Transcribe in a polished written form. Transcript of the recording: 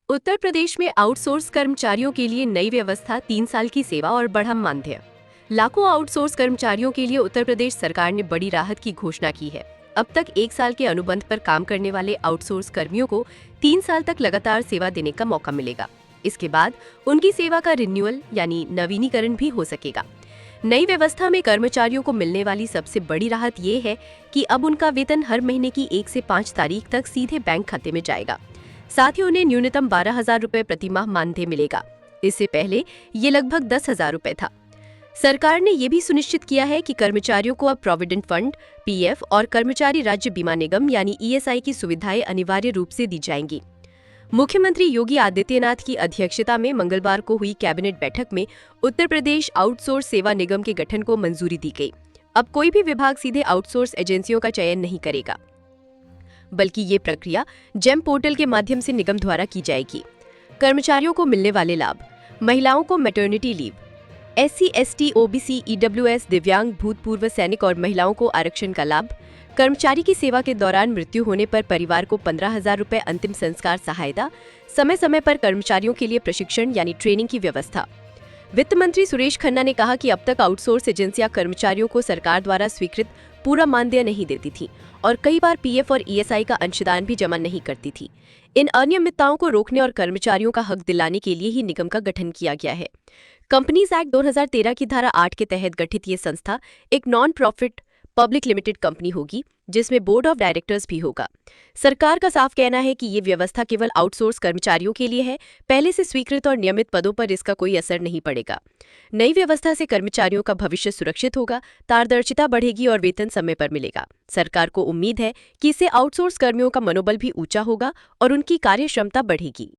उत्तर प्रदेश में आउटसोर्स कर्मचारियों के लिए नई व्यवस्था 3 साल की सेवा और बढ़म मानदेय। लाखों आउटसोर्स कर्मचारियों के लिए उत्तर प्रदेश सरकार ने बड़ी राहत की घोषणा की है। अब तक 1 साल के अनुबंध पर काम करने वाले आउटसोर्स कर्मियों को 3 साल तक लगातार सेवा देने का मौका मिलेगा। इसके बाद उनकी सेवा का रिन्यूअल यानी नवीनीकरण भी हो सकेगा। नई व्यवस्था में कर्मचारियों को मिलने वाली सबसे बड़ी राहत ये है कि अब उनका वेतन हर महीने की 1 से 5 तारीख तक सीधे बैंक खाते में जाएगा। साथ ही उन्हें न्यूनतम 12,000 रुपए प्रति माह मानदेय मिलेगा। इससे पहले ये लगभग 10,000 रुपए था। सरकार ने ये भी सुनिश्चित किया है कि कर्मचारियों को अब प्रोविडेंट फंड, पीएफ और कर्मचारी राज्य बीमा निगम यानी ईएसआई की सुविधाएं अनिवार्य रूप से दी जाएंगी। मुख्यमंत्री योगी आदित्यनाथ की अध्यक्षता में मंगलवार को हुई कैबिनेट बैठक में उत्तर प्रदेश आउटसोर्स सेवा निगम के गठन को मंजूरी दी गई। अब कोई भी विभाग सीधे आउटसोर्स एजेंसियों का चयन नहीं करेगा, बल्कि ये प्रक्रिया जेम पोर्टल के माध्यम से निगम द्वारा की जाएगी। कर्मचारियों को मिलने वाले लाभ: महिलाओं को maternity leave, SC, ST, OBC, EWS, दिव्यांग, भूतपूर्व सैनिक और महिलाओं को आरक्षण का लाभ। कर्मचारी की सेवा के दौरान मृत्यु होने पर परिवार को 15,000 रुपए अंतिम संस्कार सहायता। समय समय पर कर्मचारियों के लिए प्रशिक्षण यानी ट्रेनिंग की व्यवस्था। वित्त मंत्री सुरेश खन्ना ने कहा कि अब तक आउटसोर्स एजेंसियां कर्मचारियों को सरकार द्वारा स्वीकृत पूरा मानदेय नहीं देती थी और कई बार पीएफ और ईएसआई का अंशदान भी जमा नहीं करती थी। इन अनियमितताओं को रोकने और कर्मचारियों का हक दिलाने के लिए ही निगम का गठन किया गया है। कंपनीज एक्ट 2013 की धारा 8 के तहत गठित ये संस्था एक non profit public limited company होगी, जिसमें बोर्ड ऑफ डायरेक्टर्स भी होगा। सरकार का साफ कहना है कि ये व्यवस्था केवल आउटसोर्स कर्मचारियों के लिए है। पहले से स्वीकृत और नियमित पदों पर इसका कोई असर नहीं पड़ेगा। नई व्यवस्था से कर्मचारियों का भविष्य सुरक्षित होगा, पारदर्शिता बढ़ेगी और वेतन समय पर मिलेगा। सरकार को उम्मीद है कि इससे आउटसोर्स कर्मियों का मनोबल भी ऊंचा होगा और उनकी कार्य क्षमता बढ़ेगी।